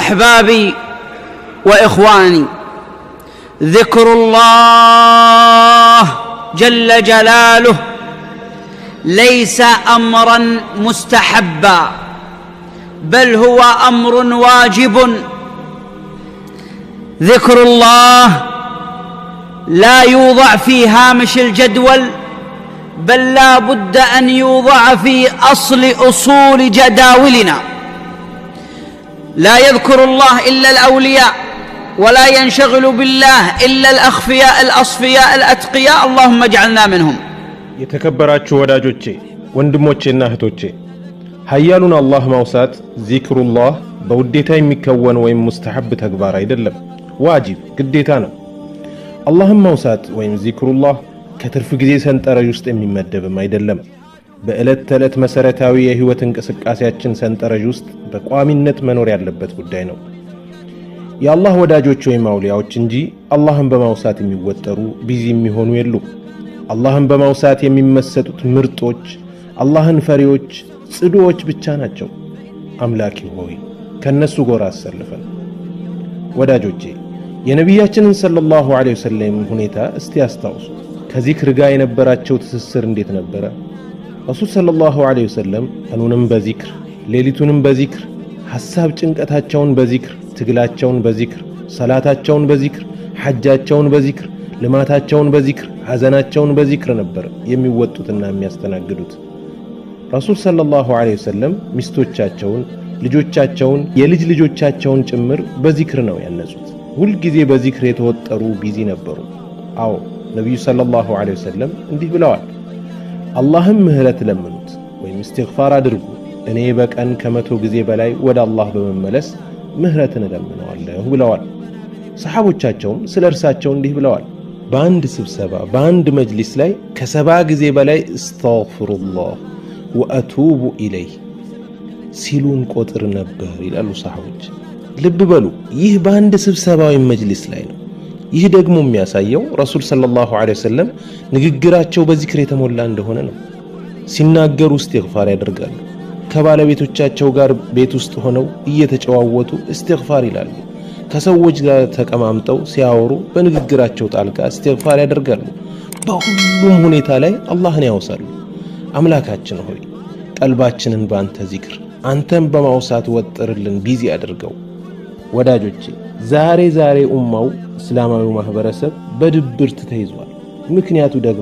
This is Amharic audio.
أحبابي وإخواني، ذكر الله جل جلاله ليس أمرا مستحبا، بل هو أمر واجب. ذكر الله لا يوضع في هامش الجدول، بل لا بد أن يوضع في أصول جداولنا. لا يذكر الله إلا الأولياء، ولا ينشغل بالله إلا الأخفياء الأصفياء الأتقياء، اللهم اجعلنا منهم. የተከበራችሁ ወዳጆቼ ወንድሞቼና እህቶቼ ኃያሉን አላህ ማውሳት ዚክሩላህ በውዴታ የሚከወን ወይም ሙስተሐብ ተግባር አይደለም፣ ዋጅብ ግዴታ ነው። አላህን ማውሳት ወይም ዚክሩላህ ከትርፍ ጊዜ ሰንጠረዥ ውስጥ የሚመደብም አይደለም። በዕለት ተዕለት መሰረታዊ የህይወት እንቅስቃሴያችን ሰንጠረዥ ውስጥ በቋሚነት መኖር ያለበት ጉዳይ ነው። የአላህ ወዳጆች ወይም አውሊያዎች እንጂ አላህን በማውሳት የሚወጠሩ ቢዚ የሚሆኑ የሉም። አላህን በማውሳት የሚመሰጡት ምርጦች፣ አላህን ፈሪዎች፣ ጽዱዎች ብቻ ናቸው። አምላኪ ሆይ ከነሱ ጎራ አሰልፈን። ወዳጆቼ የነቢያችንን ሰለላሁ ዐለይሂ ወሰለም ሁኔታ እስቲ አስታውሱ። ከዚክር ጋር የነበራቸው ትስስር እንዴት ነበረ? ረሱል ሰለላሁ ዐለይሂ ወሰለም ቀኑንም በዚክር ሌሊቱንም በዚክር ሐሳብ ጭንቀታቸውን በዚክር ትግላቸውን በዚክር ሰላታቸውን በዚክር ሐጃቸውን በዚክር ልማታቸውን በዚክር ሐዘናቸውን በዚክር ነበር የሚወጡትና የሚያስተናግዱት። ረሱል ሰለላሁ ዐለይሂ ወሰለም ሚስቶቻቸውን፣ ልጆቻቸውን፣ የልጅ ልጆቻቸውን ጭምር በዚክር ነው ያነጹት። ሁል ጊዜ በዚክር የተወጠሩ ቢዚ ነበሩ። አዎ ነብዩ ሰለላሁ ዐለይሂ ወሰለም እንዲህ ብለዋል፣ አላህም ምህረት ለምኑት ወይም እስትግፋር አድርጉ፣ እኔ በቀን ከ100 ጊዜ በላይ ወደ አላህ በመመለስ ምህረትን እለምነዋለሁ ብለዋል። ሰሃቦቻቸውም ስለ እርሳቸው እንዲህ ብለዋል፣ በአንድ ስብሰባ በአንድ መጅሊስ ላይ ከ70 ጊዜ በላይ አስተግፊሩላህ ወአቱቡ ኢለይህ ሲሉን ቆጥር ነበር ይላሉ ሰሃቦች። ልብ በሉ፣ ይህ በአንድ ስብሰባ ወይም መጅሊስ ላይ ነው። ይህ ደግሞ የሚያሳየው ረሱል ሰለላሁ ዐለይሂ ወሰለም ንግግራቸው በዚክር የተሞላ እንደሆነ ነው። ሲናገሩ እስትግፋር ያደርጋሉ። ከባለቤቶቻቸው ጋር ቤት ውስጥ ሆነው እየተጨዋወቱ እስትግፋር ይላሉ። ከሰዎች ጋር ተቀማምጠው ሲያወሩ በንግግራቸው ጣልቃ እስትግፋር ያደርጋሉ። በሁሉም ሁኔታ ላይ አላህን ያወሳሉ። አምላካችን ሆይ ቀልባችንን በአንተ ዚክር አንተን በማውሳት ወጥርልን፣ ቢዚ አድርገው። ወዳጆቼ ዛሬ ኡማው እስላማዊ ማህበረሰብ በድብርት ተይዟል። ምክንያቱ ደግሞ